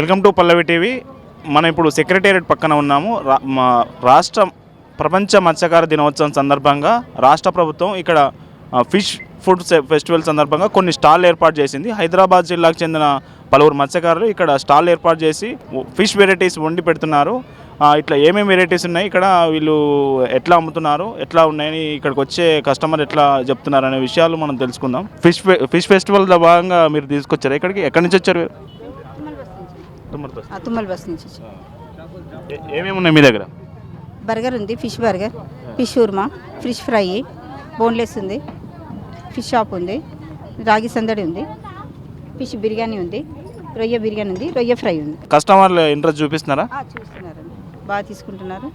Welcome to Pallavi TV. మనం ఇప్పుడు secretariat పక్కన ఉన్నాము. రాష్ట్ర ప్రపంచ మత్స్యకార దినోత్సవం సందర్భంగా రాష్ట్ర ప్రభుత్వం ఇక్కడ ఫిష్ ఫుడ్ ఫెస్టివల్ సందర్భంగా కొన్ని స్టాల్ ఏర్పాటు చేసింది. హైదరాబాద్ జిల్లాకు చెందిన పలువురు మత్స్యకారులు ఇక్కడ స్టాల్ ఏర్పాటు చేసి ఫిష్ వెరైటీస్ వండి పెడుతున్నారు. ఇట్లా ఏమేమి వెరైటీస్ ఉన్నాయి, ఇక్కడ వీళ్ళు ఎట్లా అమ్ముతున్నారు, ఎట్లా ఉన్నాయని ఇక్కడికి వచ్చే కస్టమర్ ఎట్లా చెప్తున్నారు అనే విషయాలు మనం తెలుసుకుందాం. ఫిష్ ఫెస్టివల్లో భాగంగా మీరు తీసుకొచ్చారు ఇక్కడికి. ఎక్కడి నుంచి వచ్చారు? తుమ్మల బస్ నుంచి. ఏమేమి ఉన్నాయి మీ దగ్గర? బర్గర్ ఉంది, ఫిష్ బర్గర్, ఫిష్ ఉర్మా, ఫిష్ ఫ్రై, బోన్లెస్ ఉంది, ఫిష్ షాప్ ఉంది, రాగి సందడి ఉంది, ఫిష్ బిర్యానీ ఉంది, రొయ్య బిర్యానీ ఉంది, రొయ్య ఫ్రై ఉంది. కస్టమర్లు ఇంట్రెస్ట్ చూపిస్తున్నారా? చూస్తున్నారు, బాగా తీసుకుంటున్నారు.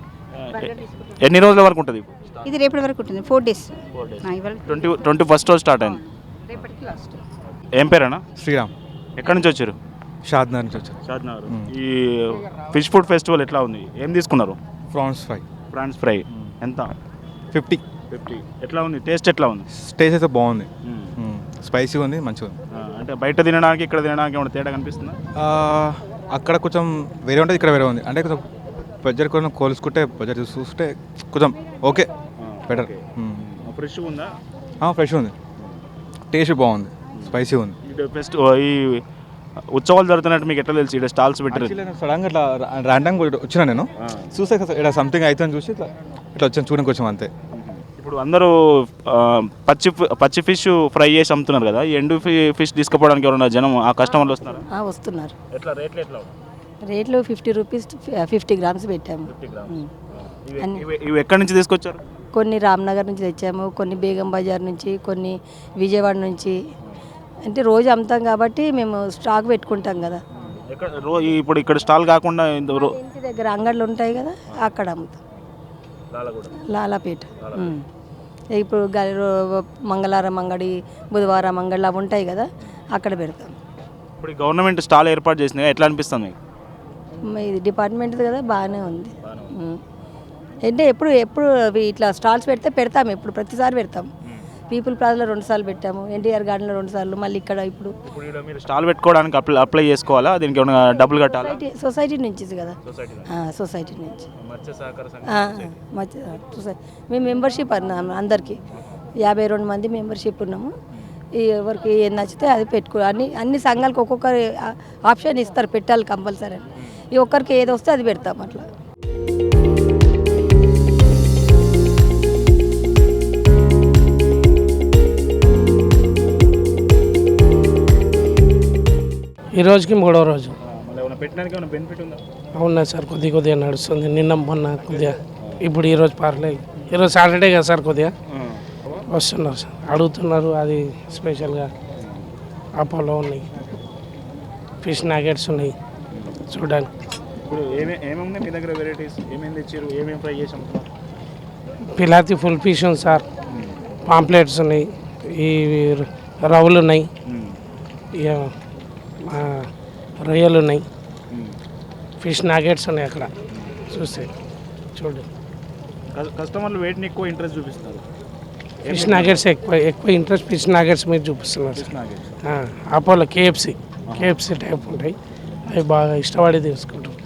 ఎన్ని రోజుల వరకు ఉంటుంది? ఇది రేపటి వరకు ఉంటుంది, 4 days. 21st రోజు స్టార్ట్ అయింది, రేపటికి లాస్ట్. ఏం పేరేనా? శ్రీరామ్. ఎక్కడి నుంచి వచ్చారు? షాద్నగర్ నుంచి వచ్చారు. షాద్నగర్. ఈ ఫిష్ ఫుడ్ ఫెస్టివల్ ఎట్లా ఉంది? ఏం తీసుకున్నారు? Prawns fry. ఎంత? 50. ఎట్లా ఉంది? టేస్ట్ ఎట్లా ఉంది? టేస్ట్ అయితే బాగుంది, స్పైసీగా ఉంది, మంచిగా ఉంది. అంటే బయట తినడానికి ఇక్కడ తినడానికి ఏమైనా తేడా కనిపిస్తుందా? అక్కడ కొంచెం వేరే ఉంటుంది, ఇక్కడ వేరే ఉంది. అంటే కొంచెం బడ్జెట్ కొంచెం కోల్చుకుంటే బడ్జెట్ చూస్తే కొంచెం ఓకే, బెటర్. ఫ్రెష్ ఉందా? ఫ్రెష్ ఉంది, టేస్ట్ బాగుంది, స్పైసీగా ఉంది. ఈ ఉత్సవాలు జరుగుతున్నట్టు మీకు ఎట్లా తెలుసు? ఇక్కడ స్టాల్స్ పెట్టారు. సడన్గా ఇట్లా ర్యాండమ్గా వచ్చినా నేను చూస్తే ఇక్కడ సంథింగ్ అవుతుందని చూసి ఇట్లా వచ్చాను చూడడానికి వచ్చాం అంతే. ఇప్పుడు అందరూ పచ్చి ఫిష్ ఫ్రై చేసి అమ్ముతున్నారు కదా, ఎండు ఫిష్ తీసుకుపోవడానికి ఎవరైనా జనం ఆ కస్టమర్లు వస్తున్నారు? వస్తున్నారు. ఎట్లా రేట్లు? ఎట్లా రేట్లు 50 రూపీస్ 50 గ్రామ్స్ పెట్టాము. ఇవి ఎక్కడి నుంచి తీసుకొచ్చారు? కొన్ని రామ్నగర్ నుంచి తెచ్చాము, కొన్ని బేగం బజార్ నుంచి, కొన్ని విజయవాడ నుంచి. అంటే రోజు అమ్ముతాం కాబట్టి మేము స్టాక్ పెట్టుకుంటాం కదా. ఇప్పుడు ఇక్కడ స్టాల్ కాకుండా ఇంటి దగ్గర అంగళ్ళు ఉంటాయి కదా, అక్కడ అమ్ముతాం. లాలాపేట. ఇప్పుడు మంగళవారం అంగడి, బుధవారం అంగళ్ళు అవి ఉంటాయి కదా, అక్కడ పెడతాం. ఇప్పుడు గవర్నమెంట్ స్టాల్ ఏర్పాటు చేసింది, ఎట్లా అనిపిస్తుంది? ఇది డిపార్ట్మెంట్ కదా, బాగానే ఉంది. అంటే ఎప్పుడు ఇట్లా స్టాల్స్ పెడతాం, ఎప్పుడు ప్రతిసారి పెడతాం. పీపుల్ ప్లాజాలో 2 సార్లు పెట్టాము, ఎన్టీఆర్ గార్డెన్లో 2 సార్లు, మళ్ళీ ఇక్కడ ఇప్పుడు మీరు స్టాల్ పెట్టుకోవడానికి అప్లై చేసుకోవాలా? దీనికి ఏమైనా డబ్బులు కట్టాలా? సొసైటీ నుంచి కదా, సొసైటీ నుంచి మేము మెంబర్షిప్ అన్నాము. అందరికీ 52 మంది మెంబర్షిప్ ఉన్నాము. ఎవరికి ఏం నచ్చితే అది పెట్టుకో. అన్ని సంఘాలకు ఒక్కొక్కరు ఆప్షన్ ఇస్తారు, పెట్టాలి కంపల్సరీ అని. ఈ ఒక్కరికి ఏది వస్తే అది పెడతాం అట్లా. ఈ రోజుకి 3వ రోజు. పెట్టడానికి అవునా సార్, కొద్దిగా నడుస్తుంది. నిన్న మొన్న కొద్దిగా, ఇప్పుడు ఈరోజు పర్లేదు. ఈరోజు సాటర్డే కదా సార్, కొద్దిగా వస్తున్నారు సార్, అడుగుతున్నారు. అది స్పెషల్గా అపోలో ఉన్నాయి, ఫిష్ నాగెట్స్ ఉన్నాయి చూడడానికి. ఇప్పుడు ఏమేమి మీ దగ్గర వెరైటీస్ ఏమేమి తెచ్చారు, ఏమేమి ఫ్రై చేసి అమ్ముతున్నారు? పిలాతి ఫుల్ ఫిష్ ఉంది సార్, పాంప్లెట్స్ ఉన్నాయి, ఈ రవ్వులు ఉన్నాయి, రొయ్యలు ఉన్నాయి, ఫిష్ నాగెట్స్ ఉన్నాయి. అక్కడ చూస్తే చూడండి, కస్టమర్లు వేటిని ఎక్కువ ఇంట్రెస్ట్ చూపిస్తున్నారు? ఫిష్ నాగెట్స్ ఎక్కువ ఇంట్రెస్ట్ ఫిష్ నాగెట్స్ మీద చూపిస్తున్నారు. అపోలో కేఎఫ్సి టైప్ ఉంటాయి, అవి బాగా ఇష్టపడి తీసుకుంటారు.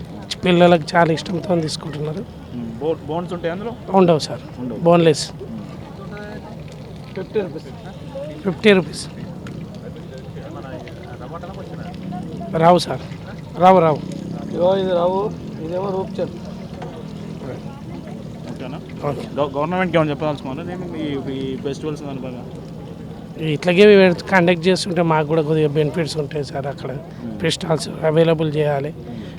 పిల్లలకు చాలా ఇష్టంతో తీసుకుంటున్నారు. బోన్స్ ఉంటాయి అందులో? ఉండవు సార్, బోన్లెస్. 50 రూపీస్. రావు సార్, రావు ఇది రావు, ఇదేమో రూప్చంద్. గవర్నమెంట్కి ఏమైనా చెప్పాల్సిన ఈ ఫెస్టివల్స్ బాగా ఇట్లాగే కండక్ట్ చేస్తుంటే మాకు కూడా కొద్దిగా బెనిఫిట్స్ ఉంటాయి సార్. అక్కడ ఫెస్టివల్స్ అవైలబుల్ చేయాలి.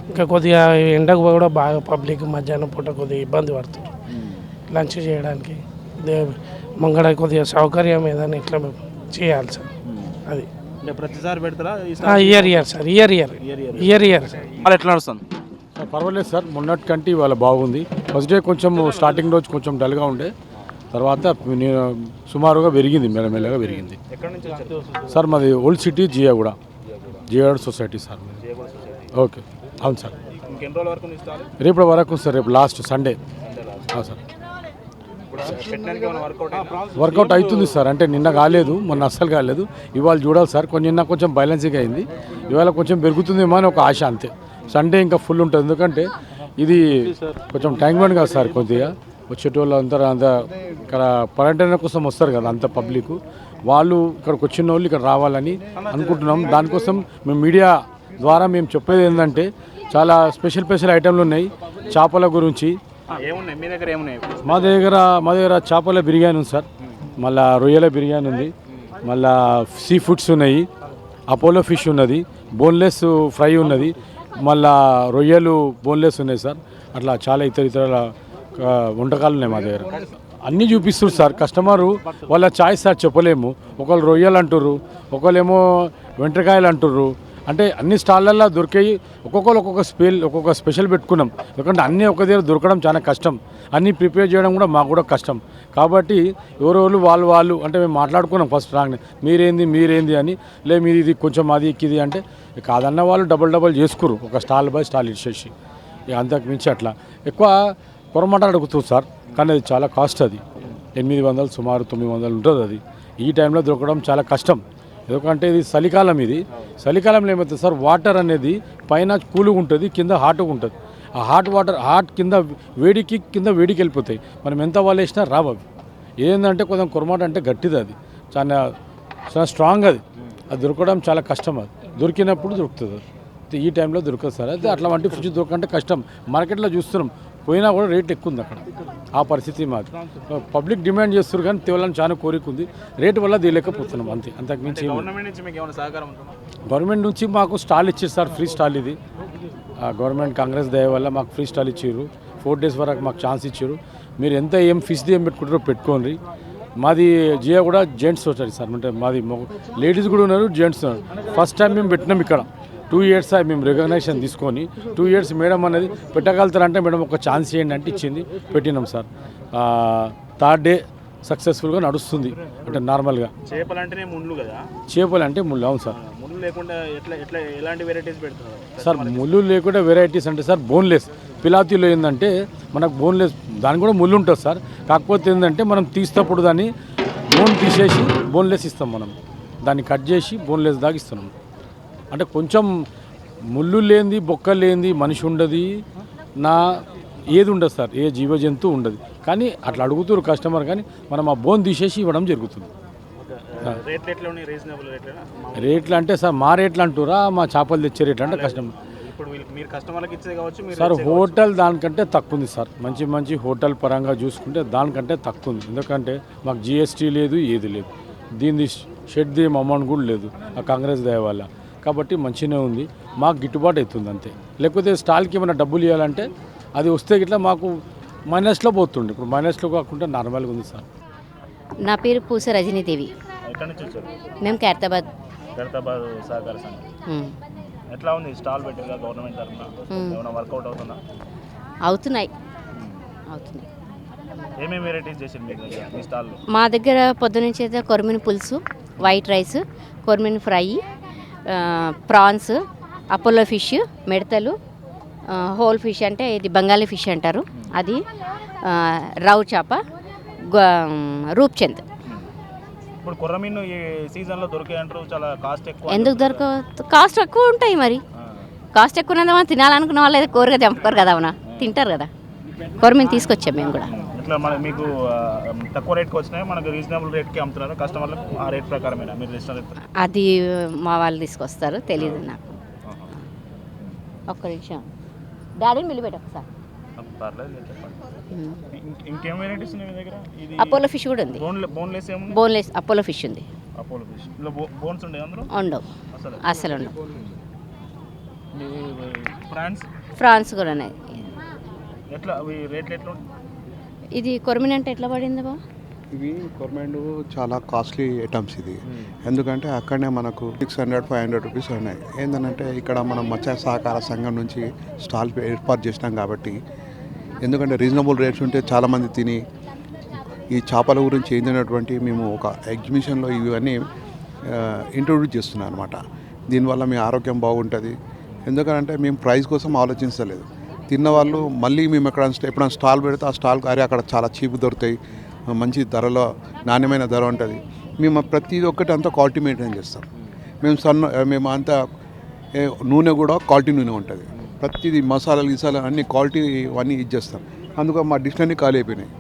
ఇంకా కొద్దిగా ఎండకు కూడా బాగా పబ్లిక్ మధ్యాహ్నం పూట కొద్దిగా ఇబ్బంది పడుతుంది లంచ్ చేయడానికి. ముంగడ కొద్దిగా సౌకర్యం ఏదైనా ఇట్లా చేయాలి సార్. అది ప్రతిసారి పెడతారా? ఇయర్ సార్, ఇయర్ ఎట్లా నడుస్తుంది? పర్వాలేదు సార్, మొన్నటి కంటే ఇవాళ బాగుంది. ఫస్ట్ డే కొంచెం స్టార్టింగ్ రోజు కొంచెం డల్గా ఉండే, తర్వాత సుమారుగా పెరిగింది, మెల్లమెల్లగా పెరిగింది. సార్ మాది old city Jiyaguda society sir. Okay, అవును సార్. రేపటి వరకు సార్, రేపు లాస్ట్ సండే సార్. వర్కౌట్ అవుతుంది సార్. అంటే నిన్న కాలేదు, మొన్న అస్సలు కాలేదు. ఇవాళ చూడాలి సార్. నిన్న కొంచెం బ్యాలెన్సింగ్ అయింది, ఇవాళ కొంచెం పెరుగుతుందేమో అని ఒక ఆశ, అంతే. సండే ఇంకా ఫుల్ ఉంటుంది. ఎందుకంటే ఇది కొంచెం ట్యాంక్ బండ్ కదా సార్, కొద్దిగా వచ్చేటోళ్ళు అంతా ఇక్కడ పర్యటన కోసం వస్తారు కదా అంత పబ్లిక్, వాళ్ళు ఇక్కడికి వచ్చిన వాళ్ళు ఇక్కడ రావాలని అనుకుంటున్నాం. దానికోసం మేము మీడియా ద్వారా మేము చెప్పేది ఏంటంటే చాలా స్పెషల్ ఐటెంలు ఉన్నాయి చేపల గురించి. ఏమున్నాయి మీ దగ్గర? ఏమున్నాయి మా దగ్గర చేపల బిర్యానీ ఉంది సార్, మళ్ళీ రొయ్యల బిర్యానీ ఉంది, మళ్ళీ సీ ఫుడ్స్ ఉన్నాయి, అపోలో ఫిష్ ఉన్నది, బోన్లెస్ ఫ్రై ఉన్నది, మళ్ళీ రొయ్యలు బోన్లెస్ ఉన్నాయి సార్. అట్లా చాలా ఇతర వంటకాలు ఉన్నాయి మా దగ్గర. అన్నీ చూపిస్తారు సార్. కస్టమరు వాళ్ళ చాయిస్ సార్ చెప్పలేము. ఒకళ్ళు రొయ్యలు అంటుర్రు, ఒకళ్ళేమో వెంట్రకాయలు అంటుర్రు. అంటే అన్ని స్టాళ్ళల్లో దొరికాయి. ఒక్కొక్క స్పెషల్ పెట్టుకున్నాం. ఎందుకంటే అన్నీ ఒక దగ్గర దొరకడం చాలా కష్టం, అన్నీ ప్రిపేర్ చేయడం కూడా మాకు కూడా కష్టం. కాబట్టి ఎవరెవరు వాళ్ళు అంటే మేము మాట్లాడుకున్నాం ఫస్ట్ రాగానే మీరేంది అని. మీరు ఇది కొంచెం అది ఇది అంటే కాదన్న వాళ్ళు డబల్ చేసుకురు, ఒక స్టాల్ బై స్టాల్ ఇచ్చేసి. అంతకు మించి అట్లా ఎక్కువ కొరమాట అడుగుతుంది సార్. కానీ అది చాలా కాస్ట్, అది 800 సుమారు 900 ఉంటుంది. అది ఈ టైంలో దొరకడం చాలా కష్టం. ఎందుకంటే ఇది చలికాలం. చలికాలంలో ఏమవుతుంది సార్, వాటర్ అనేది పైన కూలుగా ఉంటుంది, కింద హాట్గా ఉంటుంది. ఆ హాట్ కింద వేడికి వెళ్ళిపోతాయి. మనం ఎంత వాళ్ళు వేసినా రావు అవి. ఏంటంటే కొంచెం కొరమాట అంటే గట్టిది, అది చాలా స్ట్రాంగ్. అది దొరకడం చాలా కష్టం. అది దొరికినప్పుడు దొరుకుతుంది. అది ఈ టైంలో దొరకదు సార్. అయితే అట్లాంటి ఫిష్ దొరకంటే కష్టం. మార్కెట్లో చూస్తున్నాం, పోయినా కూడా రేట్ ఎక్కువ ఉంది అక్కడ. ఆ పరిస్థితి మాది. పబ్లిక్ డిమాండ్ చేస్తారు కానీ తేవాలని చాలా కోరిక ఉంది. రేటు వల్ల తీయలేకపోతున్నాం అంతే, అంతకుమించి. గవర్నమెంట్ నుంచి మాకు స్టాల్ ఇచ్చారు సార్, ఫ్రీ స్టాల్. ఇది గవర్నమెంట్ కాంగ్రెస్ దయ వల్ల మాకు ఫ్రీ స్టాల్ ఇచ్చారు. 4 days వరకు మాకు ఛాన్స్ ఇచ్చారు. మీరు ఏం ఫిష్ది ఏం పెట్టుకుంటారో పెట్టుకోండి. మాది జియో కూడా జెంట్స్ వచ్చారు సార్, అంటే మాది లేడీస్ కూడా ఉన్నారు, జెంట్స్ ఉన్నారు. ఫస్ట్ టైం మేము పెట్టినాం ఇక్కడ. 2 years మేము రికగ్నైజేషన్ తీసుకొని 2 years మేడం అనేది పెట్టగలుగుతారంటే మేడం ఒక ఛాన్స్ చేయండి అంటే ఇచ్చింది, పెట్టినాం సార్. 3rd day సక్సెస్ఫుల్గా నడుస్తుంది. అంటే నార్మల్గా చేపలు అంటేనే ముళ్ళు కదా, చేపలు అంటే ముళ్ళు. అవును సార్. ముళ్ళు లేకుండా ఎలాంటి వెరైటీస్ పెడుతున్నారు సార్? ముళ్ళు లేకుండా వెరైటీస్ అంటే సార్ బోన్లెస్. పిలాతీలో ఏంటంటే మనకు బోన్లెస్, దానికి కూడా ముళ్ళు ఉంటుంది సార్. కాకపోతే ఏంటంటే మనం తీసేటప్పుడు దాన్ని బోన్ తీసేసి బోన్లెస్ ఇస్తాం. మనం దాన్ని కట్ చేసి బోన్లెస్ దాకా ఇస్తున్నాం. అంటే కొంచెం ముళ్ళు లేనిది, బొక్క లేనిది మనిషి ఉండదు, ఏది ఉండదు సార్, ఏ జీవజంతువు ఉండదు. కానీ అట్లా అడుగుతారు కస్టమర్, కానీ మనం ఆ బోన్ తీసేసి ఇవ్వడం జరుగుతుంది. రేట్లు అంటే సార్ మా రేట్లు అంటారా, మా చేపలు తెచ్చే రేట్లు అంటే కస్టమర్ సార్. హోటల్ దానికంటే తక్కువ ఉంది సార్. మంచి హోటల్ పరంగా చూసుకుంటే దానికంటే తక్కువ ఉంది. ఎందుకంటే మాకు జిఎస్టీ లేదు, ఏది లేదు. దీన్ని షెడ్ అమౌంట్ కూడా లేదు ఆ కాంగ్రెస్ దయ వల్ల. కాబట్టి మంచిగానే ఉంది, మాకు గిట్టుబాటు అవుతుంది అంతే. లేకపోతే స్టాల్కి ఏమైనా డబ్బులు ఇవ్వాలంటే అది వస్తే ఇట్లా మాకు మైనస్లో పోతుండే. ఇప్పుడు మైనస్లో కాకుండా నార్మల్గా ఉంది సార్. నా పేరు పూస రజనీదేవి. ఎక్కడి నుంచి వచ్చారు? మేము ఖైరతాబాద్ సహకార సంఘం. ఎట్లా ఉంది స్టాల్ పెట్టిందా గవర్నమెంట్ తరఫున? ఏమైనా వర్కౌట్ అవుతున్నాయి. ఏమేమి వెరైటీస్ చేసింది మీ స్టాల్లో? మా దగ్గర పొద్దునుంచి అయితే కొరమిన పులుసు, వైట్ రైస్, కొరమిన ఫ్రై, ప్రాన్స్, అపోలో ఫిష్, మిడతలు, హోల్ ఫిష్ అంటే ఇది బెంగాలీ ఫిష్ అంటారు, అది రావు చేప, రూప్చంద్. ఇప్పుడు కొర్రమీను ఈ సీజన్లో దొరికే అంటారు, చాలా కాస్ట్ ఎక్కువ. ఎందుకు దొరకవు? కాస్ట్ ఎక్కువ ఉంటాయి. మరి కాస్ట్ ఎక్కువ ఉన్నదా తినాలనుకున్న వాళ్ళు అయితే కోరుగా చంపుకోరు కదా, అవునా, తింటారు కదా. కొరమీను తీసుకొచ్చాం మేము కూడా. ఇట్లా మీకు తక్కువ రేట్కి వచ్చినాయి, మనకు రీజనబుల్ రేట్కి అమ్ముతున్నారు కస్టమర్లకు. ఆ రేట్ ప్రకారమేనా మీరు రెస్టారెంట్? అది మా వాళ్ళు తీసుకొస్తారు, తెలియదు నాకు. ఒక్క నిమిషం డాడీని మిల్లిపెట్టు ఒకసారి. ఇంకేం వెరైటీస్ ఉన్నాయి మీ దగ్గర? అపోలో ఫిష్ కూడా ఉంది. బోన్లెస్ ఏముంది? బోన్లెస్ అపోలో ఫిష్ ఉంది. అపోలో ఫిష్ బోన్స్ ఉండే అందులో? ఉండవు, అసలు ఉండవు. ఫ్రాన్స్ కూడా ఉన్నాయి. ఎట్లా రేట్లు ఎట్లా? ఇది కొరమిన అంటే ఎట్లా పడింది బా? ఇవి గవర్నమెంట్ చాలా కాస్ట్లీ ఐటమ్స్ ఇది. ఎందుకంటే అక్కడనే మనకు 600-500 రూపీస్ ఉన్నాయి. ఏంటంటే ఇక్కడ మనం మత్స్య సహకార సంఘం నుంచి స్టాల్ ఏర్పాటు చేసినాం కాబట్టి, ఎందుకంటే రీజనబుల్ రేట్స్ ఉంటే చాలామంది తిని ఈ చేపల గురించి ఏంటనేటువంటి మేము ఒక ఎగ్జిబిషన్లో ఇవన్నీ ఇంట్రొడ్యూస్ చేస్తున్నాం అనమాట. దీనివల్ల మీ ఆరోగ్యం బాగుంటుంది. ఎందుకంటే మేము ప్రైస్ కోసం ఆలోచించలేదు. తిన్నవాళ్ళు మళ్ళీ మేము ఎప్పుడైనా స్టాల్ పెడితే ఆ స్టాల్ అక్కడ చాలా చీప్ దొరుకుతాయి, మంచి ధరలో నాణ్యమైన ధర ఉంటుంది. మేము ప్రతి ఒక్కటి అంతా క్వాలిటీ మెయింటైన్ చేస్తాం. మేము అంతా నూనె కూడా క్వాలిటీ నూనె ఉంటుంది. ప్రతిదీ మసాలాలు గిసాలు అన్ని క్వాలిటీ అన్నీ ఇచ్చేస్తాం. అందుకని మా డిష్ అన్నీ ఖాళీ అయిపోయినాయి.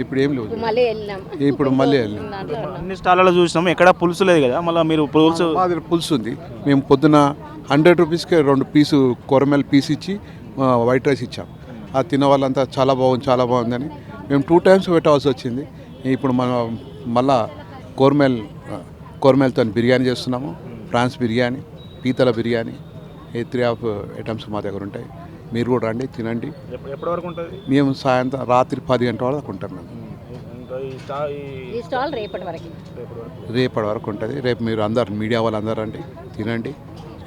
ఇప్పుడు ఏం లేవు. మళ్ళీ వెళ్ళినాం. ఇప్పుడు మళ్ళీ వెళ్ళాం. అన్ని స్టాల్లో చూసినాము, ఎక్కడ పులుసు లేదు కదా, మళ్ళీ మీరు పులుసు మా దగ్గర పులుసు ఉంది. మేము పొద్దున 100 రూపీస్కి 2 పీసు కొరమేల పీస్ ఇచ్చి వైట్ రైస్ ఇచ్చాం. అది తిన్న వాళ్ళంతా చాలా బాగుందని మేము 2 టైమ్స్ పెట్టాల్సి వచ్చింది. ఇప్పుడు మనం మళ్ళా కోరమేలతో బిర్యానీ చేస్తున్నాము. ప్రాన్స్ బిర్యానీ, పీతల బిర్యానీ, ఈ 3 ఆఫ్ ఐటమ్స్ మా దగ్గర ఉంటాయి. మీరు కూడా రండి, తినండి. ఎప్పటి వరకు ఉంటుంది? మేము సాయంత్రం రాత్రి 10 గంటల వరకు ఉంటాం. మేము ఈ స్టాల్ రేపటి వరకు ఉంటుంది. రేపు మీరు అందరు మీడియా వాళ్ళందరూ రండి, తినండి,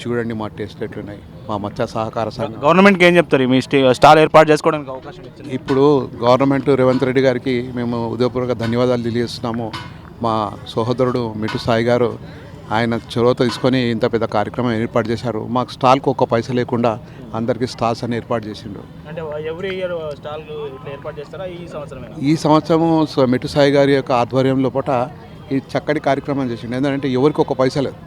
చూడండి మా టేస్ట్ ఎట్లున్నాయి. మా మత్స్య సహకార సంఘం గవర్నమెంట్కి ఏం చెప్తారు మీ స్టాల్ ఏర్పాటు చేసుకోవడానికి అవకాశం ఇచ్చింది? ఇప్పుడు గవర్నమెంట్ రేవంత్ రెడ్డి గారికి మేము ఉదయపూర్వక ధన్యవాదాలు తెలియజేస్తున్నాము. మా సహోదరుడు మిట్టు సాయి గారు ఆయన చొరవ తీసుకొని ఇంత పెద్ద కార్యక్రమం ఏర్పాటు చేశారు. మాకు స్టాల్కి ఒక్క పైసా లేకుండా అందరికీ స్టాల్స్ అని ఏర్పాటు చేసిండు. అంటే ఎవ్రీ ఇయర్ స్టాల్ ఇట్లా ఏర్పాటు చేస్తారా? ఈ సంవత్సరము మిట్టు సాయి గారి యొక్క ఆధ్వర్యంలో పూట ఈ చక్కటి కార్యక్రమం చేసిండు. ఎందుకంటే ఎవరికి ఒక్క పైసా లేదు,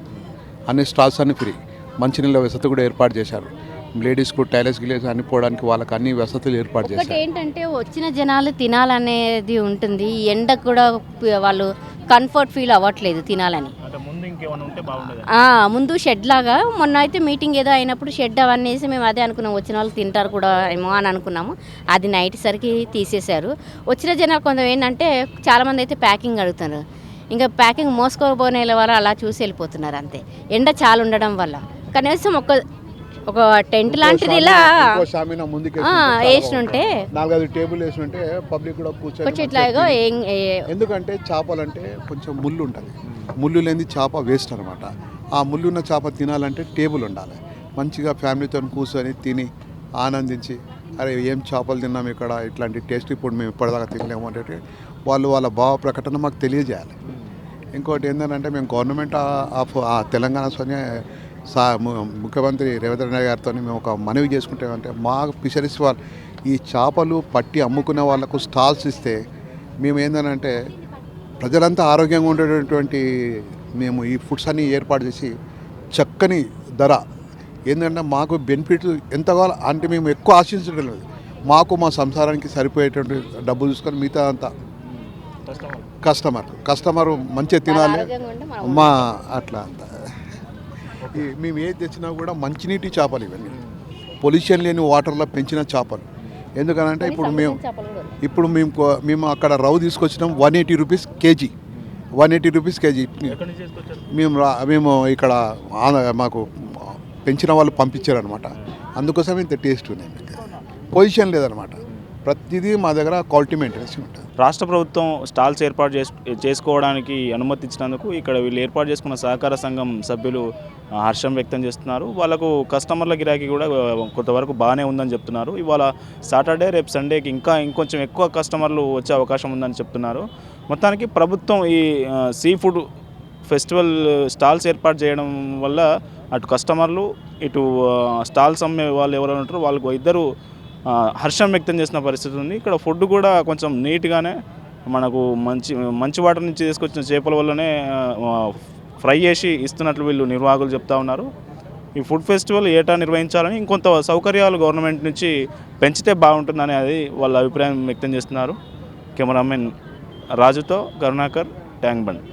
అన్ని స్టాల్స్ అన్ని ఫ్రీ. మంచినీళ్ళ వసతి కూడా ఏర్పాటు చేశారు. లేడీస్కు టైలర్స్ గిలేస్ అన్ని పోవడానికి వాళ్ళకి అన్ని వసతులు ఏర్పాటు ఒకటి చేశారు. ఏంటంటే వచ్చిన జనాలు తినాలనేది ఉంటుంది. ఈ ఎండకు కూడా వాళ్ళు కంఫర్ట్ ఫీల్ అవ్వట్లేదు తినాలని. ముందు షెడ్ లాగా మొన్న అయితే మీటింగ్ ఏదో అయినప్పుడు షెడ్ అవన్నీ వేసి మేము అదే అనుకున్నాం, వచ్చిన వాళ్ళు తింటారు కూడా ఏమో అని అనుకున్నాము. అది నైట్ సరికి తీసేశారు. వచ్చిన జనాలు కొంత ఏంటంటే చాలామంది అయితే ప్యాకింగ్ అడుగుతారు. ఇంకా ప్యాకింగ్ మోసుకోపోనే వాళ్ళు అలా చూసి వెళ్ళిపోతున్నారు అంతే. ఎండ చాలా ఉండడం వల్ల కనీసం ఒక టెంట్ లాంటిది ఇలా వేసినుంటే 4-5 టేబుల్ వేసినుంటే పబ్లిక్ కూడా కూర్చొని. ఎందుకంటే చేపలంటే కొంచెం ముళ్ళు ఉంటుంది. ముళ్ళు లేని చేప వేస్ట్ అనమాట. ఆ ముళ్ళున్న చేప తినాలంటే టేబుల్ ఉండాలి. మంచిగా ఫ్యామిలీతో కూర్చొని తిని ఆనందించి, అరే ఏం చేపలు తిన్నాం ఇక్కడ, ఇట్లాంటి టేస్ట్ ఇప్పుడు మేము ఇప్పటిదాకా తినలేము అంటే వాళ్ళ భావ ప్రకటన మాకు తెలియజేయాలి. ఇంకోటి ఏంటంటే మేము గవర్నమెంట్ ఆఫ్ తెలంగాణ ముఖ్యమంత్రి రేవంత్ రెడ్డి గారితో మేము ఒక మనవి చేసుకుంటామంటే, మా ఫిషరీస్ వాళ్ళు ఈ చేపలు పట్టి అమ్ముకునే వాళ్ళకు స్టాల్స్ ఇస్తే మేము ఏంటంటే ప్రజలంతా ఆరోగ్యంగా ఉండేటటువంటి మేము ఈ ఫుడ్స్ అన్నీ ఏర్పాటు చేసి చక్కని ధర ఏంటంటే మాకు బెనిఫిట్ ఎంత కావాలో అంటే మేము ఎక్కువ ఆశించడం లేదు. మాకు మా సంసారానికి సరిపోయేటువంటి డబ్బులు చూసుకొని మిగతా అంతా కస్టమర్ మంచిగా తినాలి మా అట్లా అంతా. మేము ఏది తెచ్చినా కూడా మంచినీటి చేపలు ఇవన్నీ, పొల్యూషన్ లేని వాటర్లో పెంచిన చేపలు. ఎందుకనంటే ఇప్పుడు మేము అక్కడ రవ్వు తీసుకొచ్చినాం 180 రూపీస్ కేజీ. 180 రూపీస్ కేజీ మేము ఇక్కడ మాకు పెంచిన వాళ్ళు పంపించారనమాట. అందుకోసం ఇంత టేస్ట్ ఉన్నాయి. పొజిషన్ లేదనమాట. ప్రతిదీ మా దగ్గర క్వాలిటీ మెయింటెనెన్స్ ఉంటుంది. రాష్ట్ర ప్రభుత్వం స్టాల్స్ ఏర్పాటు చేసుకోవడానికి అనుమతి ఇచ్చినందుకు ఇక్కడ వీళ్ళు ఏర్పాటు చేసుకున్న సహకార సంఘం సభ్యులు హర్షం వ్యక్తం చేస్తున్నారు. వాళ్ళకు కస్టమర్ల గిరాకీ కూడా కొంతవరకు బాగానే ఉందని చెప్తున్నారు. ఇవాళ సాటర్డే, రేపు సండేకి ఇంకొంచెం ఎక్కువ కస్టమర్లు వచ్చే అవకాశం ఉందని చెప్తున్నారు. మొత్తానికి ప్రభుత్వం ఈ సీ ఫుడ్ ఫెస్టివల్ స్టాల్స్ ఏర్పాటు చేయడం వల్ల అటు కస్టమర్లు, ఇటు స్టాల్స్ అమ్మే వాళ్ళు ఎవరైనా ఉంటారో వాళ్ళకు ఇద్దరు హర్షం వ్యక్తం చేసిన పరిస్థితి ఉంది. ఇక్కడ ఫుడ్ కూడా కొంచెం నీట్గానే మనకు మంచి వాటర్ నుంచి తీసుకొచ్చిన చేపల వల్లనే ఫ్రై చేసి ఇస్తున్నట్లు వీళ్ళు నిర్వాహకులు చెప్తా ఉన్నారు. ఈ ఫుడ్ ఫెస్టివల్ ఏటా నిర్వహించాలని, ఇంకొంత సౌకర్యాలు గవర్నమెంట్ నుంచి పెంచితే బాగుంటుందని అది వాళ్ళ అభిప్రాయం వ్యక్తం చేస్తున్నారు. కెమెరామెన్ రాజుతో కరుణాకర్, ట్యాంక్ బండ్.